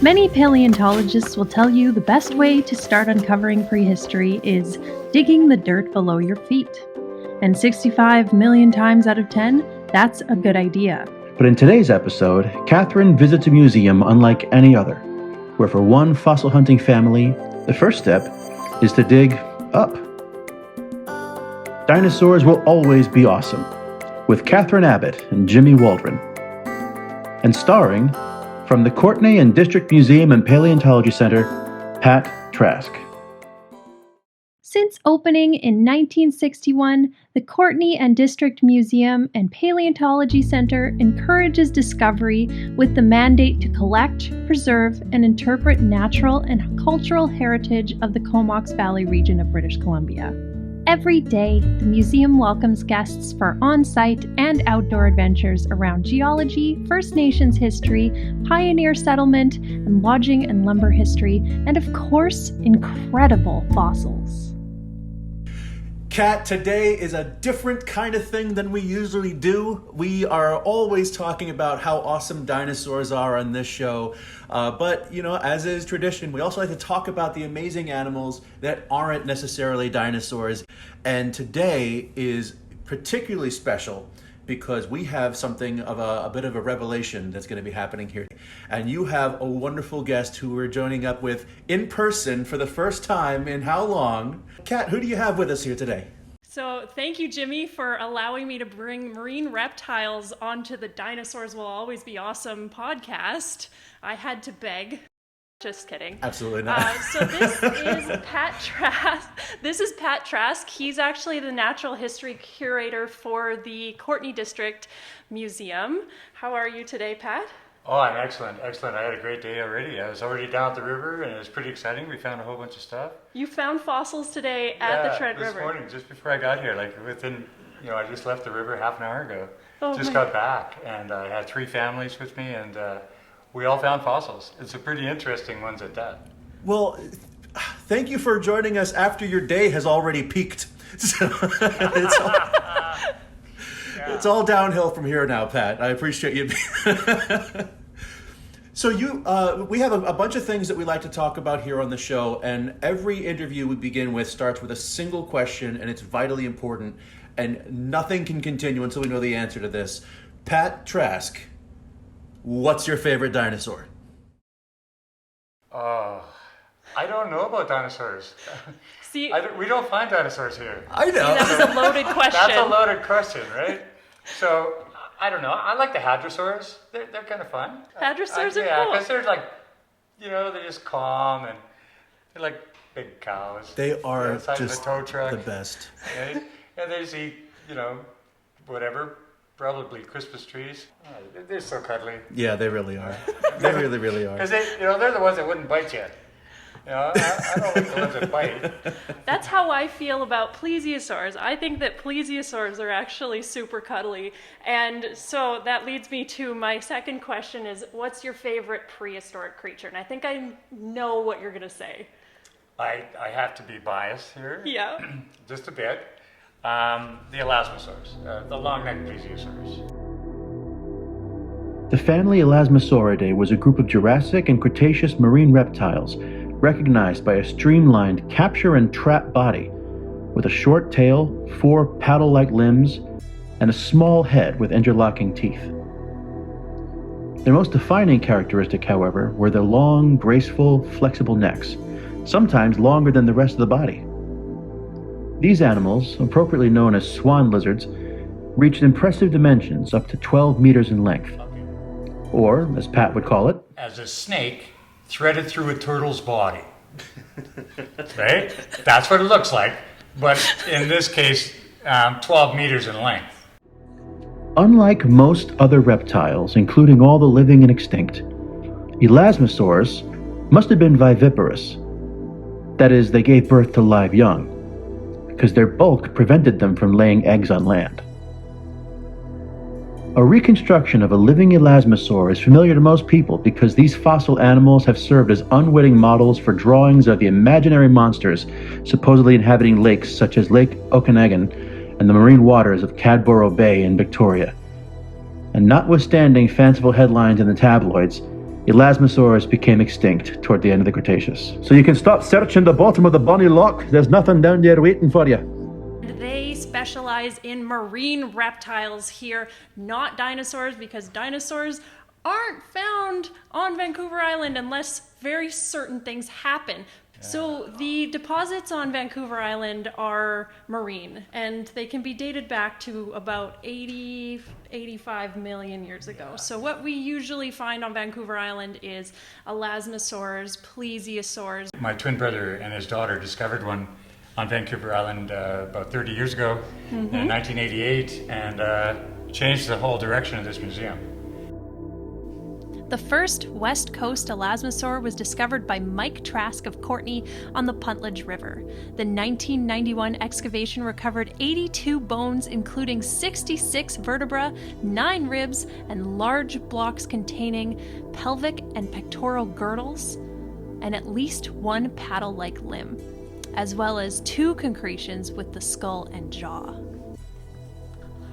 Many paleontologists will tell you the best way to start uncovering prehistory is digging the dirt below your feet. And 65 million times out of 10, that's a good idea. But in today's episode, Catherine visits a museum unlike any other, where for one fossil hunting family, the first step is to dig up. Dinosaurs will always be awesome, with Catherine Abbott and Jimmy Waldron. And starring, from the Courtenay and District Museum and Paleontology Center, Pat Trask. Since opening in 1961, the Courtenay and District Museum and Paleontology Center encourages discovery with the mandate to collect, preserve, and interpret natural and cultural heritage of the Comox Valley region of British Columbia. Every day, the museum welcomes guests for on-site and outdoor adventures around geology, First Nations history, pioneer settlement, and lodging and lumber history, and of course, incredible fossils. Kat, today is a different kind of thing than we usually do. We are always talking about how awesome dinosaurs are on this show. But, as is tradition, we also like to talk about the amazing animals that aren't necessarily dinosaurs. And today is particularly special because we have something of a bit of a revelation that's going to be happening here. And you have a wonderful guest who we're joining up with in person for the first time in how long? Kat, who do you have with us here today? So thank you, Jimmy, for allowing me to bring Marine Reptiles onto the Dinosaurs Will Always Be Awesome podcast. I had to beg. Just kidding. Absolutely not. So this is Pat Trask. This is Pat Trask. He's actually the natural history curator for the Courtenay District Museum. How are you today, Pat? Oh, I'm excellent. I had a great day already. I was already down at the river, and it was pretty exciting. We found a whole bunch of stuff. You found fossils today at the Trent River. This morning, just before I got here, I just left the river half an hour ago. Oh, just got back, and I had 3 families with me, and we all found fossils. It's a pretty interesting ones at that. Well, thank you for joining us after your day has already peaked. So it's all downhill from here now, Pat. I appreciate you. So we have a bunch of things that we like to talk about here on the show, and every interview we begin with starts with a single question, and it's vitally important, and nothing can continue until we know the answer to this. Pat Trask, what's your favorite dinosaur? I don't know about dinosaurs. See, we don't find dinosaurs here. I know. That was a loaded question. That's a loaded question, right? So, I don't know. I like the hadrosaurs. They're kind of fun. Hadrosaurs are cool. Yeah, because they're they're just calm and they're like big cows. They are inside just the tow truck, the best. Right? And they just eat, whatever, probably Christmas trees. Oh, they're so cuddly. Yeah, they really are. They really, really are. Because they're the ones that wouldn't bite you. I don't like the ones that bite. That's how I feel about plesiosaurs. I think that plesiosaurs are actually super cuddly. And so that leads me to my second question is, what's your favorite prehistoric creature? And I think I know what you're going to say. I have to be biased here. Yeah. Just a bit. The Elasmosaurus, the long-necked plesiosaurs. The Family Elasmosauridae was a group of Jurassic and Cretaceous marine reptiles recognized by a streamlined capture and trap body with a short tail, 4 paddle-like limbs, and a small head with interlocking teeth. Their most defining characteristic, however, were their long, graceful, flexible necks, sometimes longer than the rest of the body. These animals, appropriately known as swan lizards, reached impressive dimensions up to 12 meters in length. Or, as Pat would call it, as a snake threaded through a turtle's body. Right? That's what it looks like, but in this case, 12 meters in length. Unlike most other reptiles, including all the living and extinct, Elasmosaurus must have been viviparous. That is, they gave birth to live young, because their bulk prevented them from laying eggs on land. A reconstruction of a living elasmosaur is familiar to most people because these fossil animals have served as unwitting models for drawings of the imaginary monsters supposedly inhabiting lakes such as Lake Okanagan and the marine waters of Cadborough Bay in Victoria. And notwithstanding fanciful headlines in the tabloids, Elasmosaurus became extinct toward the end of the Cretaceous. So you can stop searching the bottom of the Bonnie Loch. There's nothing down there waiting for you. They specialize in marine reptiles here, not dinosaurs, because dinosaurs aren't found on Vancouver Island unless very certain things happen. So the deposits on Vancouver Island are marine, and they can be dated back to about 85 million years ago. So what we usually find on Vancouver Island is elasmosaurs, plesiosaurs. My twin brother and his daughter discovered one on Vancouver Island about 30 years ago in 1988, and changed the whole direction of this museum. The first West Coast elasmosaur was discovered by Mike Trask of Courtenay on the Puntledge River. The 1991 excavation recovered 82 bones, including 66 vertebrae, 9 ribs, and large blocks containing pelvic and pectoral girdles, and at least 1 paddle-like limb, as well as 2 concretions with the skull and jaw.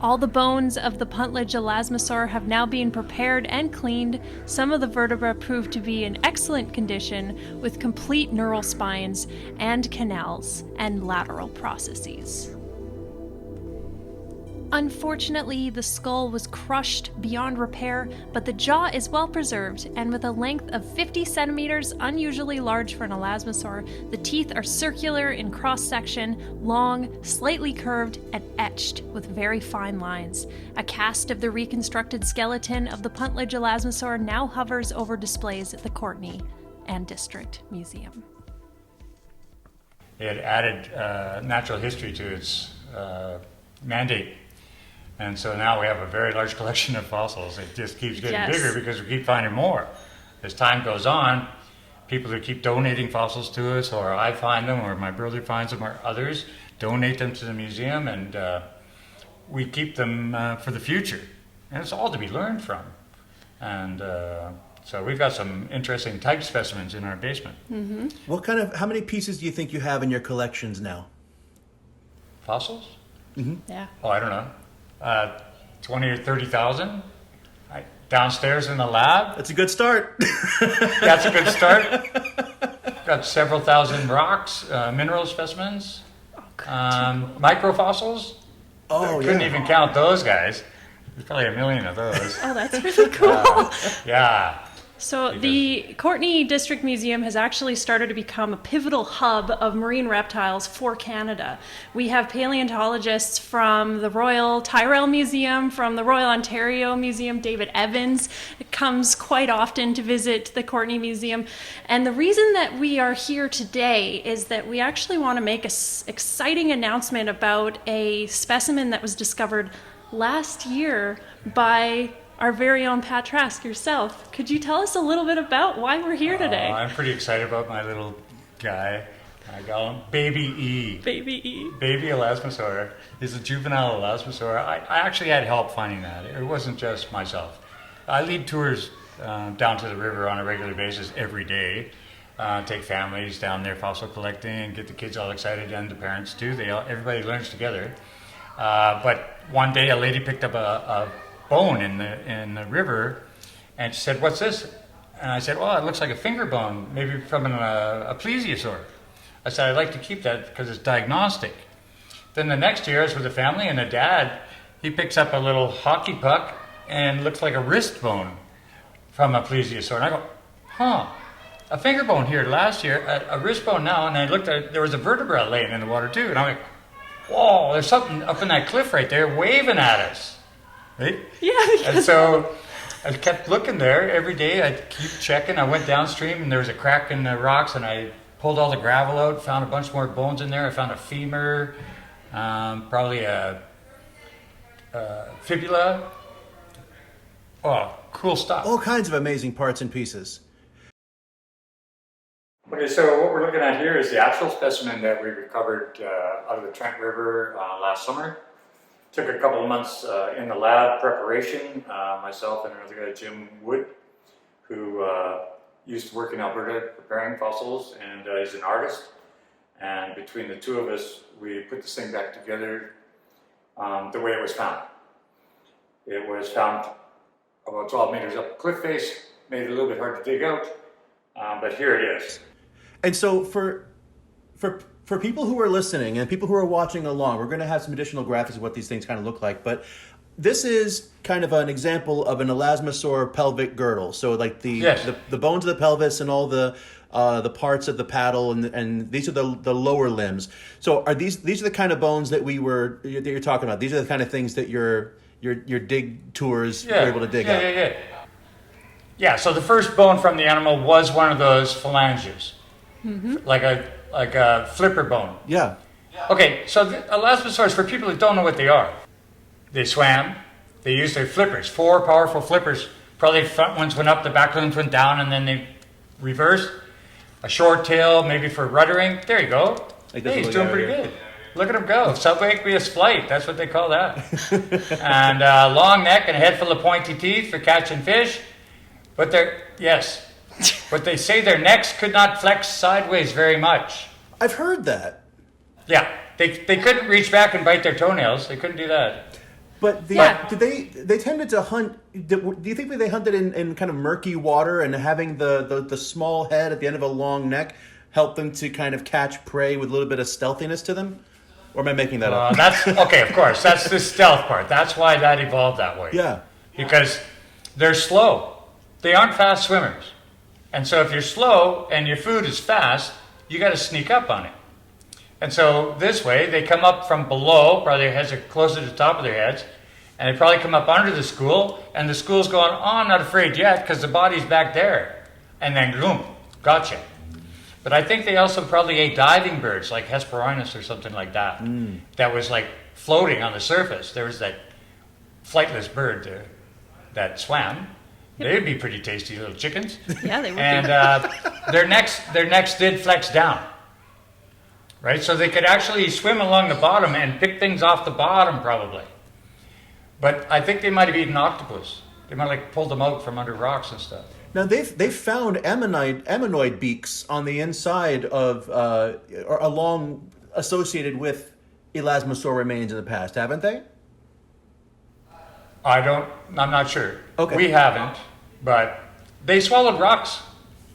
All the bones of the Puntledge elasmosaur have now been prepared and cleaned. Some of the vertebrae proved to be in excellent condition, with complete neural spines and canals and lateral processes. Unfortunately, the skull was crushed beyond repair, but the jaw is well preserved, and with a length of 50 centimeters, unusually large for an elasmosaur, the teeth are circular in cross-section, long, slightly curved, and etched with very fine lines. A cast of the reconstructed skeleton of the Puntledge elasmosaur now hovers over displays at the Courtenay and District Museum. It added natural history to its mandate. And so now we have a very large collection of fossils. It just keeps getting bigger because we keep finding more. As time goes on, people who keep donating fossils to us, or I find them, or my brother finds them, or others, donate them to the museum, and we keep them for the future. And it's all to be learned from. And so we've got some interesting type specimens in our basement. Mm-hmm. How many pieces do you think you have in your collections now? Fossils? Mm-hmm. Yeah. Oh, I don't know. 20 or 30,000 downstairs in the lab. That's a good start. That's a good start. Got several thousand rocks, mineral specimens, microfossils. Oh, yeah. Couldn't even count those guys. There's probably 1 million of those. Oh, that's really cool. Yeah. So the Courtenay District Museum has actually started to become a pivotal hub of marine reptiles for Canada. We have paleontologists from the Royal Tyrrell Museum, from the Royal Ontario Museum. David Evans comes quite often to visit the Courtenay Museum. And the reason that we are here today is that we actually want to make an exciting announcement about a specimen that was discovered last year by our very own Pat Trask, yourself. Could you tell us a little bit about why we're here today? I'm pretty excited about my little guy. I call him Baby E. Baby E. Baby Elasmosaur. He's a juvenile Elasmosaur. I actually had help finding that. It wasn't just myself. I lead tours down to the river on a regular basis every day. Take families down there fossil collecting, get the kids all excited, and the parents too. Everybody learns together. But one day a lady picked up a bone in the river, and she said, "What's this?" And I said, "Well, it looks like a finger bone, maybe from a plesiosaur." I said, "I'd like to keep that because it's diagnostic." Then the next year I was with a family, and the dad, he picks up a little hockey puck and it looks like a wrist bone from a plesiosaur. And I go, a finger bone here last year, a wrist bone now. And I looked at it, there was a vertebra laying in the water too. And I'm like, whoa, there's something up in that cliff right there waving at us. Right? Yeah. And so I kept looking there every day. I'd keep checking. I went downstream and there was a crack in the rocks, and I pulled all the gravel out, found a bunch more bones in there. I found a femur, probably a fibula. Oh, cool stuff. All kinds of amazing parts and pieces. Okay, so what we're looking at here is the actual specimen that we recovered out of the Trent River last summer. Took a couple of months in the lab preparation, myself and another guy, Jim Wood, who used to work in Alberta preparing fossils, and he's an artist. And between the two of us, we put this thing back together the way it was found. It was found about 12 meters up the cliff face, made it a little bit hard to dig out, but here it is. And so for people who are listening and people who are watching along, we're going to have some additional graphics of what these things kind of look like. But this is kind of an example of an elasmosaur pelvic girdle. So like the bones of the pelvis and all the parts of the paddle, and these are the lower limbs. So are these are the kind of bones that you're talking about? These are the kind of things that your dig tours were able to dig up. Yeah. So the first bone from the animal was one of those phalanges, like a flipper bone. Yeah. Okay. So the elasmosaurs, for people who don't know what they are, they swam. They used their flippers, 4 powerful flippers. Probably the front ones went up, the back ones went down, and then they reversed. A short tail, maybe for ruddering. There you go. Hey, he's doing pretty good. Look at him go. Subaqueous flight. That's what they call that. And long neck and a head full of pointy teeth for catching fish. But but they say their necks could not flex sideways very much. I've heard that. Yeah, they couldn't reach back and bite their toenails. They couldn't do that. But they tended to hunt. Do you think that they hunted in kind of murky water, and having the small head at the end of a long neck helped them to kind of catch prey with a little bit of stealthiness to them? Or am I making that up? That's okay. Of course, that's the stealth part. That's why that evolved that way. Yeah, because they're slow. They aren't fast swimmers, and so if you're slow and your food is fast, you got to sneak up on it. And so this way, they come up from below, probably their heads are closer to the top of their heads, and they probably come up under the school, and the school's going, oh, I'm not afraid yet, because the body's back there. And then, boom, gotcha. But I think they also probably ate diving birds, like Hesperornis or something like that, that was like floating on the surface. There was that flightless bird there that swam. They'd be pretty tasty little chickens. Yeah, they would. And their necks did flex down. Right, so they could actually swim along the bottom and pick things off the bottom, probably. But I think they might have eaten octopus. They might have like pulled them out from under rocks and stuff. Now they've found ammonoid beaks on the inside of or along associated with elasmosaur remains in the past, haven't they? I'm not sure. Okay. We haven't, but they swallowed rocks.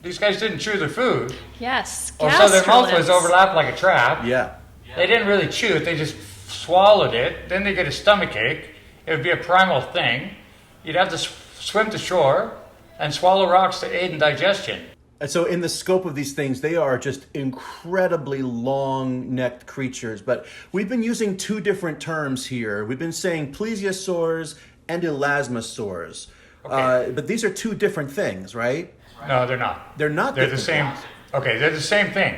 These guys didn't chew their food. Yes. So their mouth was overlapped like a trap. Yeah. They didn't really chew it. They just swallowed it. Then they get a stomach ache. It would be a primal thing. You'd have to swim to shore and swallow rocks to aid in digestion. And so in the scope of these things, they are just incredibly long-necked creatures. But we've been using 2 different terms here. We've been saying plesiosaurs and elasmosaurs. Okay. But these are 2 different things, right? No, they're not. They're not. They're the same. Things. Okay, they're the same thing,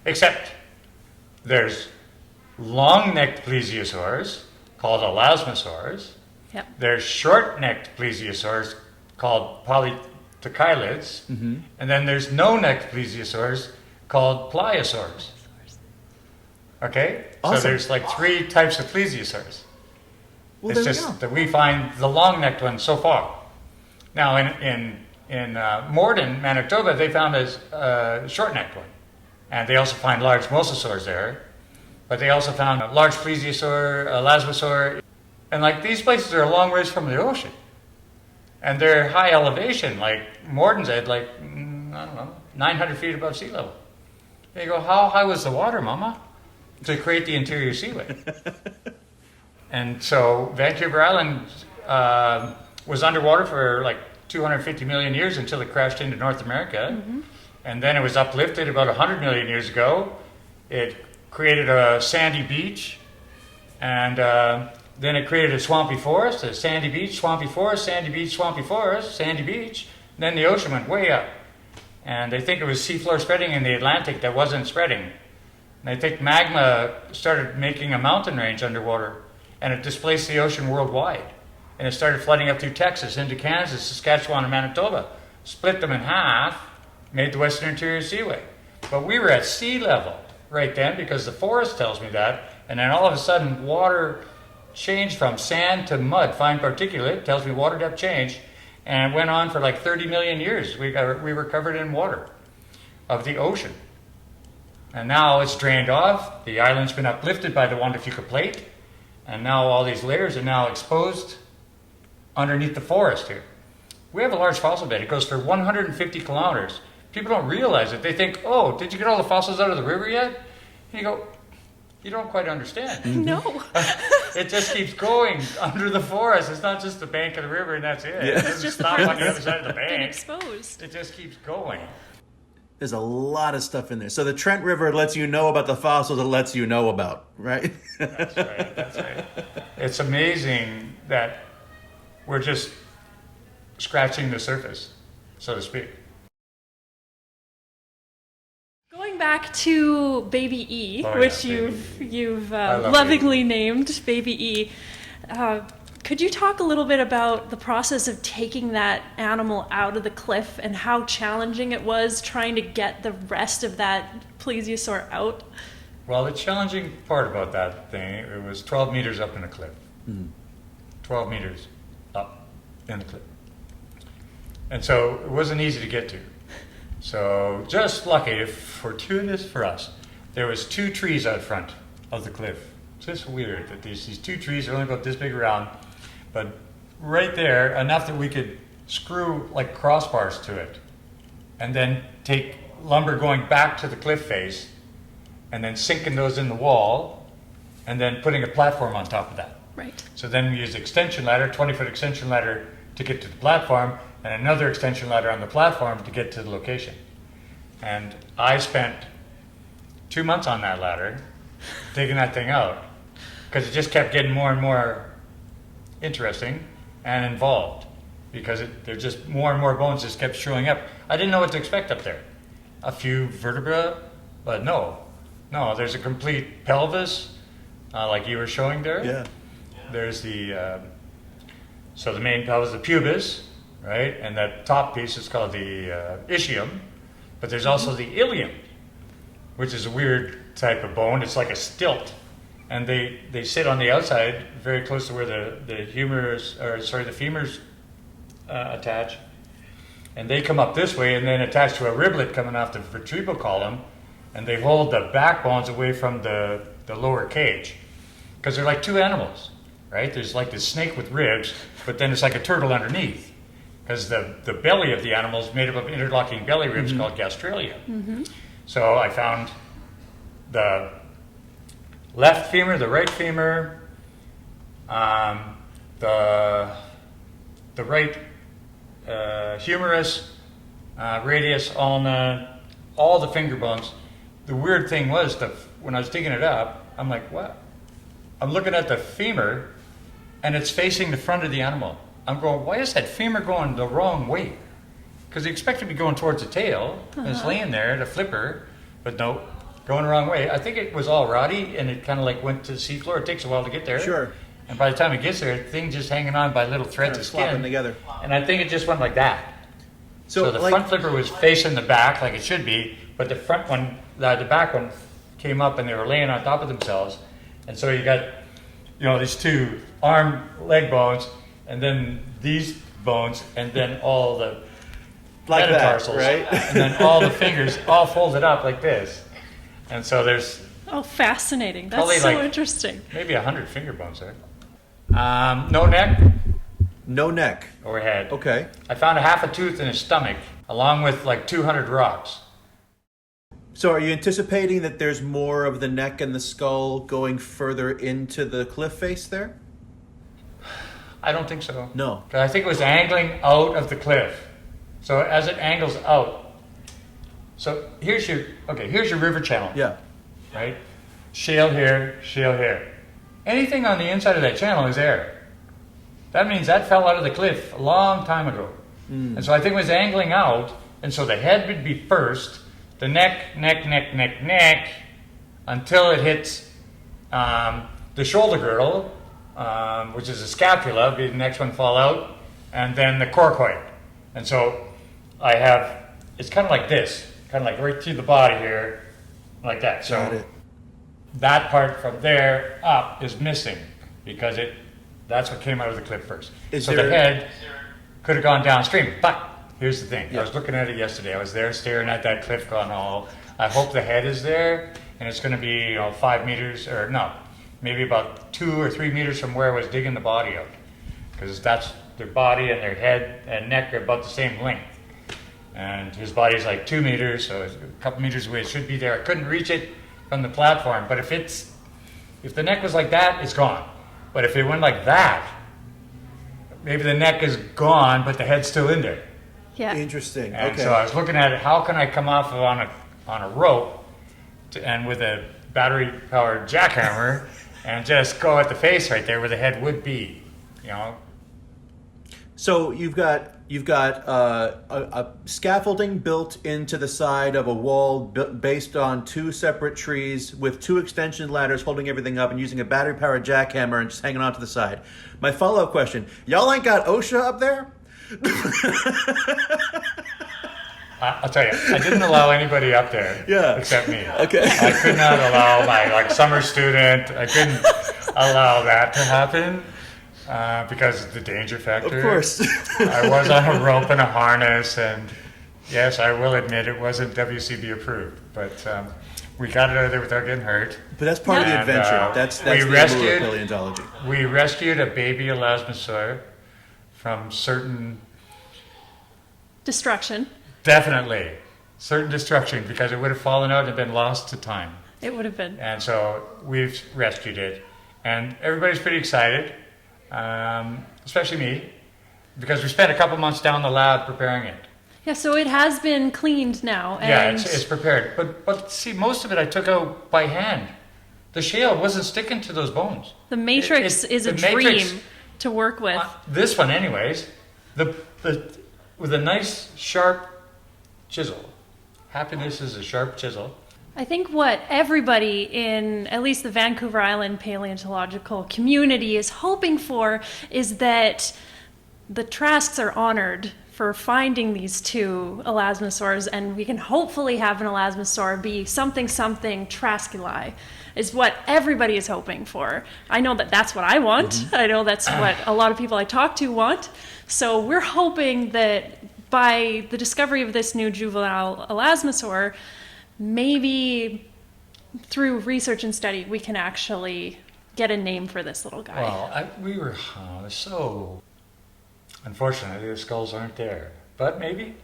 except there's long-necked plesiosaurs called elasmosaurs. Yep. There's short-necked plesiosaurs called polytochilids, and then there's no-necked plesiosaurs called pliosaurs. Okay, awesome. So there's like 3 types of plesiosaurs. Well, it's just that we find the long-necked ones so far. Now in Morden, Manitoba, they found a short-necked one. And they also find large mosasaurs there. But they also found a large plesiosaur, elasmosaur. And like these places are a long ways from the ocean. And they're high elevation, like Morden's at like, I don't know, 900 feet above sea level. And you go, how high was the water, Mama? To create the interior seaway. And so Vancouver Island was underwater for like 250 million years until it crashed into North America. And then it was uplifted about 100 million years ago. It created a sandy beach, and then it created a swampy forest, a sandy beach, swampy forest, sandy beach, swampy forest, sandy beach. And then the ocean went way up. And they think it was seafloor spreading in the Atlantic that wasn't spreading. And they think magma started making a mountain range underwater, and it displaced the ocean worldwide. And it started flooding up through Texas into Kansas, Saskatchewan, and Manitoba. Split them in half, made the Western Interior Seaway. But we were at sea level right then because the forest tells me that. And then all of a sudden, water changed from sand to mud, fine particulate, tells me water depth changed. And it went on for like 30 million years. We were covered in water of the ocean. And now it's drained off. The island's been uplifted by the Juan de Fuca plate. And now all these layers are now exposed underneath the forest here. we have a large fossil bed. It goes for 150 kilometers. People don't realize it. They think, oh, did you get all the fossils out of the river yet? And you go, you don't quite understand. No. It just keeps going under the forest. It's not just the bank of the river and that's it. Yeah. It doesn't just stop the on part the other side of the Been bank. exposed. It just keeps going. There's a lot of stuff in there. So the Trent River lets you know about the fossils it lets you know about, right? That's right. That's right. It's amazing that we're just scratching the surface, so to speak. Going back to Baby E, Oh, yeah, which Baby you've I love lovingly named Baby E, could you talk a little bit about the process of taking that animal out of the cliff and how challenging it was trying to get the rest of that plesiosaur out? Well, the challenging part about that thing, it was 12 meters up in a cliff. 12 meters up in the cliff. And so it wasn't easy to get to. So just lucky, fortuitous for us, there was 2 trees out front of the cliff. Just weird that these 2 trees are only about this big around, but right there, enough that we could screw like crossbars to it, and then take lumber going back to the cliff face, and then sinking those in the wall, and then putting a platform on top of that. Right. So then we used extension ladder, 20-foot extension ladder to get to the platform, and another extension ladder on the platform to get to the location. And I spent 2 months on that ladder, taking that thing out, because it just kept getting more and more interesting and involved, because there's just more and more bones just kept showing up. I didn't know what to expect up there. A few vertebrae, but no, there's a complete pelvis, like you were showing there. Yeah. There's so the main pelvis, the pubis, right? And that top piece is called the ischium, but there's also the ilium, which is a weird type of bone. It's like a stilt, and they sit on the outside, very close to where the femurs attach, and they come up this way and then attach to a riblet coming off the vertebral column, and they hold the backbones away from the lower cage, because they're like 2 animals, right? There's like this snake with ribs, but then it's like a turtle underneath, because the belly of the animal is made up of interlocking belly ribs called gastralia. So I found the left femur, the right femur, the right humerus, radius, ulna, all the finger bones. The weird thing was when I was digging it up, I'm like, what? I'm looking at the femur, and it's facing the front of the animal. I'm going, why is that femur going the wrong way? Because you expect it to be going towards the tail, and it's laying there, the flipper, but no, going the wrong way. I think it was all rotty, and it kind of like went to the seafloor. It takes a while to get there. Sure. And by the time it gets there, the thing just hanging on by little threads of Slopping skin. together. And I think it just went like that. So the like, front flipper was facing the back like it should be, but the front one, the back one came up and they were laying on top of themselves. And so you got, these 2 arm, leg bones, and then these bones, and then all the like metatarsals, that, right? and then all the fingers all folded up like this. And so there's Oh, fascinating. probably That's so like interesting. maybe 100 finger bones there. No neck No neck. or head. Okay. I found a half a tooth in his stomach, along with like 200 rocks. So are you anticipating that there's more of the neck and the skull going further into the cliff face there? I don't think so. No. 'Cause I think it was angling out of the cliff. So as it angles out, so here's your river channel. Yeah. Right? Shale here, shale here. Anything on the inside of that channel is air. That means that fell out of the cliff a long time ago. And so I think it was angling out, and so the head would be first, the neck, until it hits the shoulder girdle, which is the scapula, be the next one fall out, and then the coracoid. And so it's kind of like this, kind of like right through the body here, like that. So Got it. that part from there up is missing because that's what came out of the cliff first. Is so there- the head could have gone downstream, but here's the thing. Yeah. I was looking at it yesterday. I was there staring at that cliff going, oh, I hope the head is there, and it's going to be 5 meters, or no, maybe about 2 or 3 meters from where I was digging the body out, because that's their body and their head and neck are about the same length. And his body's like 2 meters, so it's a couple meters away. It should be there. I couldn't reach it from the platform, but if the neck was like that, it's gone. But if it went like that, maybe the neck is gone, but the head's still in there. Yeah. Interesting. And Okay. so I was looking at it, how can I come off on a rope and with a battery-powered jackhammer and just go at the face right there where the head would be, you know? So you've got a scaffolding built into the side of a wall based on 2 separate trees with 2 extension ladders holding everything up and using a battery-powered jackhammer and just hanging on to the side. My follow-up question, y'all ain't got OSHA up there? I'll tell you, I didn't allow anybody up there except me. Okay. I could not allow my summer student, I couldn't allow that to happen. Because of the danger factor. Of course. I was on a rope and a harness, and yes, I will admit it wasn't WCB approved, but we got it out of there without getting hurt. But that's part of the adventure. That's the allure of paleontology. We rescued a baby Elasmosaur from certain... Destruction. Definitely. Certain destruction, because it would have fallen out and been lost to time. It would have been. And so we've rescued it, and everybody's pretty excited. Especially me, because we spent a couple months down the lab preparing it. Yeah, so it has been cleaned now. And Yeah, it's prepared. But see, most of it I took out by hand. The shale wasn't sticking to those bones. the matrix is a dream to work with. This one, anyways, with a nice sharp chisel. Happiness is a sharp chisel. I think what everybody in at least the Vancouver Island paleontological community is hoping for is that the Trasks are honored for finding these 2 elasmosaurs, and we can hopefully have an elasmosaur be something Traskuli, is what everybody is hoping for. I know that that's what I want. Mm-hmm. I know that's what a lot of people I talk to want. So we're hoping that by the discovery of this new juvenile elasmosaur, maybe through research and study, we can actually get a name for this little guy. Well, so unfortunately the skulls aren't there, but maybe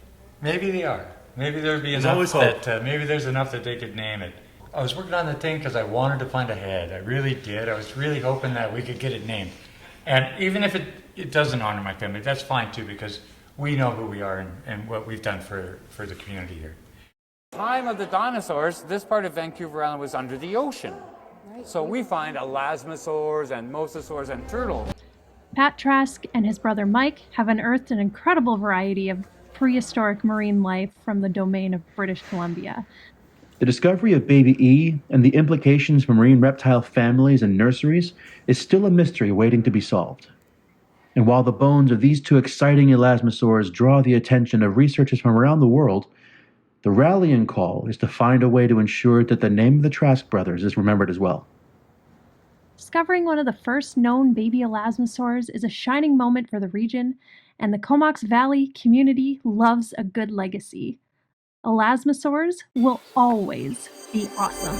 they are. Maybe there'd be enough that maybe there's enough that they could name it. I was working on the thing because I wanted to find a head. I really did. I was really hoping that we could get it named, and even if it doesn't honor my family, that's fine too, because we know who we are and what we've done for the community here. Time of the dinosaurs, this part of Vancouver Island was under the ocean. So we find elasmosaurs and mosasaurs and turtles. Pat Trask and his brother Mike have unearthed an incredible variety of prehistoric marine life from the domain of British Columbia. The discovery of baby E and the implications for marine reptile families and nurseries is still a mystery waiting to be solved. And while the bones of these 2 exciting elasmosaurs draw the attention of researchers from around the world, the rallying call is to find a way to ensure that the name of the Trask brothers is remembered as well. Discovering one of the first known baby elasmosaurs is a shining moment for the region, and the Comox Valley community loves a good legacy. Elasmosaurs will always be awesome.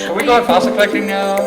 Are we going fossil collecting now?